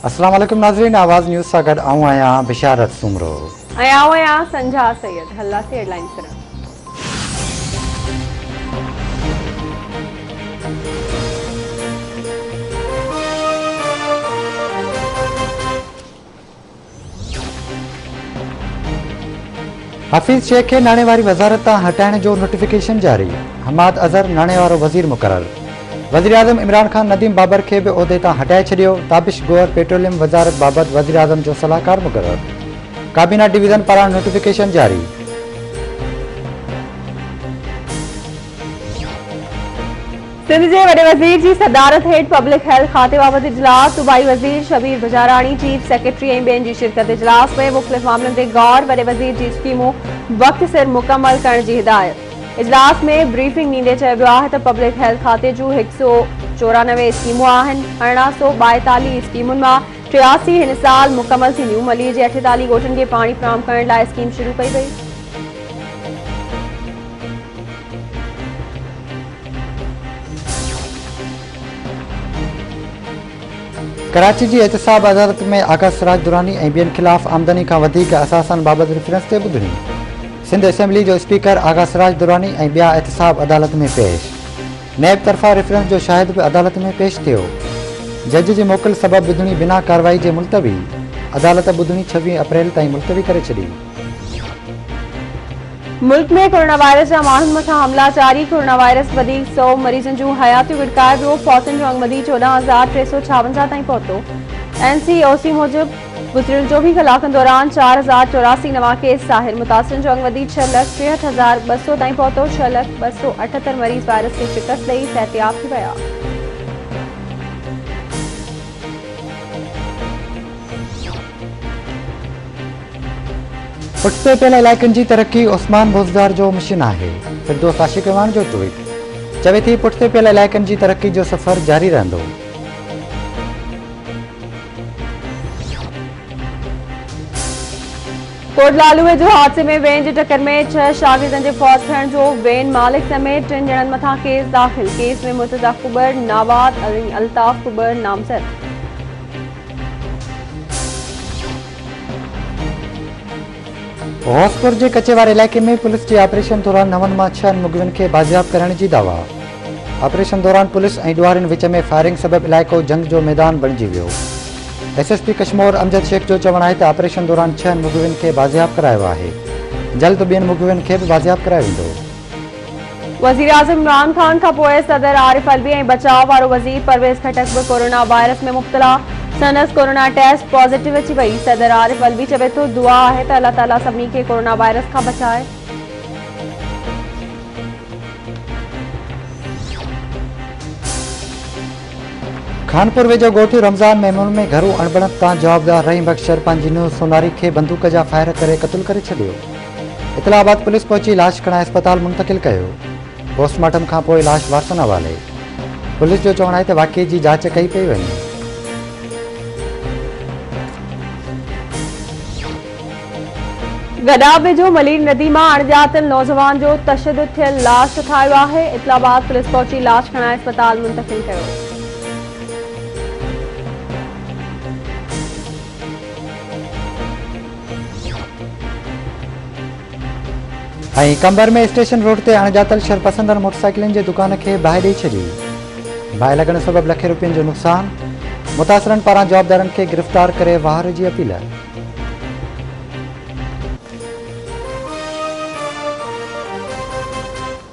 अस्सलाम वालेकुम नाज़रीन, आवाज़ न्यूज़ सां गॾु आऊं आहियां बिशारत सुमरो ऐं आऊं आहियां संझा सैयद। हल्लासीं हेडलाइंस तरफ़। हफ़ीज़ शेख खे नाणे वारी वज़ारत तां हटाइण जो नोटिफिकेशन जारी। हमाद अज़हर नाणे वारो वज़ीर मुक़रर। वज़ीर आज़म इमरान ख़ान नदीम बाबर खे बि उहिदे तां हटाए छॾियो। ताबिश गोहर पेट्रोलियम वज़ारत बाबति वज़ीर आज़म जो सलाहकार मुक़रर। काबीना डिवीज़न पारां नोटिफिकेशन जारी। सिंध जे वॾे वज़ीर जी सदारत हेठि पब्लिक हेल्थ खाते बाबति इजलास। सूबाई वज़ीर शबीर बजाराणी, चीफ सेक्रेटरी ऐं ॿियनि जी शिरकत। इजलास में मुख़्तलिफ़ मामलनि ते गौर। वॾे वज़ीर जी स्कीमूं वक़्त सिर मुकमल करण जी हिदायत। इजलास में ब्रीफिंग ॾींदे चयो वियो आहे त पब्लिक हेल्थ खाते जूं 194 स्कीमूं आहिनि। 1842 स्कीमुनि मां 83 हिन साल मुकमल थींदियूं। मलीर जे 48 ॻोठनि खे पाणी फ़राहम करण लाइ स्कीम शुरू कई वई। कराची जी एहतिसाब अदालत में आगा सिराज दुरानी ऐं ॿियनि ख़िलाफ़ आमदनी खां वधीक असासनि बाबति रेफरेंस ते ॿुधणी। सिंध असेंबली जो स्पीकर आगा सिराज दुरानी ऐं ॿिया एहतिसाब अदालत में पेश। नैब तरफ़ां रेफरेंस जो शाहिद बि अदालत में पेश थियो। जज जी मोकल सबबि ॿुधणी बिना कार्रवाई जे मुलतवी। अदालत ॿुधणी 26 अप्रैल ताईं मुलतवी करे छॾी। मुल्क में कोरोना वायरस जा माण्हुनि मथां हमला जारी। कोरोना वायरस वधीक 100 मरीज़नि जूं हयातियूं विड़काए वियो। फौतुनि जो अंग वधी 14,356 ताईं पहुतो। NCOC मूजिबि गुज़िरियल 24 कलाकनि दौरान 4,084 नवां केस ज़ाहिर। मुतासिरनि जो अंग वधी 6,63,200 ताईं पहुतो। 6,278 मरीज़ वायरस खे शिकस्त ॾेई सिहतयाब थी विया। पुठिते पियल इलाइक़नि जी तरक़ी उस्मान बोज़दार जो मिशन आहे। फिरदौस आशिक़वान जो ट्वीट। चवे थी पुठिते पियल इलाइक़नि जी तरक़ी जो सफ़र जारी रहंदो। कोटलालुए जो हादसे में वेन जी टक्कर में 6 शागिर्दनि जे फौत थियण जो। वेन मालिक समेत 3 ॼणनि मथां केस दाख़िल। केस में मुर्तज़ा कुबर, नावाद ऐं अल्ताफ़ कुबर नामज़द। हौसपुर जे कचे वारे इलाइक़े में पुलिस जे ऑपरेशन दौरान 9 मां 6 मुग़विन खे बाज़ियाब करण जी दावा। ऑपरेशन दौरान पुलिस ऐं ॾुआरियुनि विच में फायरिंग सबबि इलाइक़ो जंग जो मैदान बणिजी वियो। SSP कश्मीर अमजद शेख जो चवणु आहे त ऑपरेशन दौरान 6 मुग़विन खे बाज़ियाब करायो आहे। जल्द ॿियनि मुग़विन खे बि बाज़ियाब करायो वेंदो। वज़ीर आज़म इमरान ख़ान खां पोइ सदर आरिफ अलवी ऐं बचाव वारो वज़ीर परवेज़ खटक बि कोरोना वायरस में मुब्तला। संदसि कोरोना टेस्ट पॉज़िटिव अची वई। सदर आरिफ अलवी चवे थो दुआ आहे त अल्लाह ताला सभिनी खे कोरोना वायरस खां बचाए। खानपुर वेझो ॻोठ रमज़ान महमून में घरू अणबणत तां जवाबदार रहीम बख्शर पंहिंजी नुंहुं सोनारी खे बंदूक जा फायर करे क़तल करे छॾियो। इतलाबाद पुलिस पहुची लाश खणाए अस्पताल मुंतक़िल कयो। पोस्टमार्टम खां पोइ लाश वारसनि हवाले। पुलिस जो चवणु आहे त वाक़िए जी जांच कई पई वञे। गडा वेझो मलीर नदी मां अणॼातल नौजवान जो तशद्दुद थियल लाश ठाहियो आहे। इतलाबाद पुलिस पहुची लाश खणाए अस्पताल मुंतक़िल कयो। ऐं कंबर में स्टेशन रोड ते अणॼातल शरपसंदर मोटरसाइकिलनि जे दुकान खे बाहि ॾेई छॾी। बाहि लॻण सबबि लखे रुपयनि जो नुक़सान। मुतासिरनि पारां जवाबदारनि खे गिरफ़्तार करे वाहर जी अपील।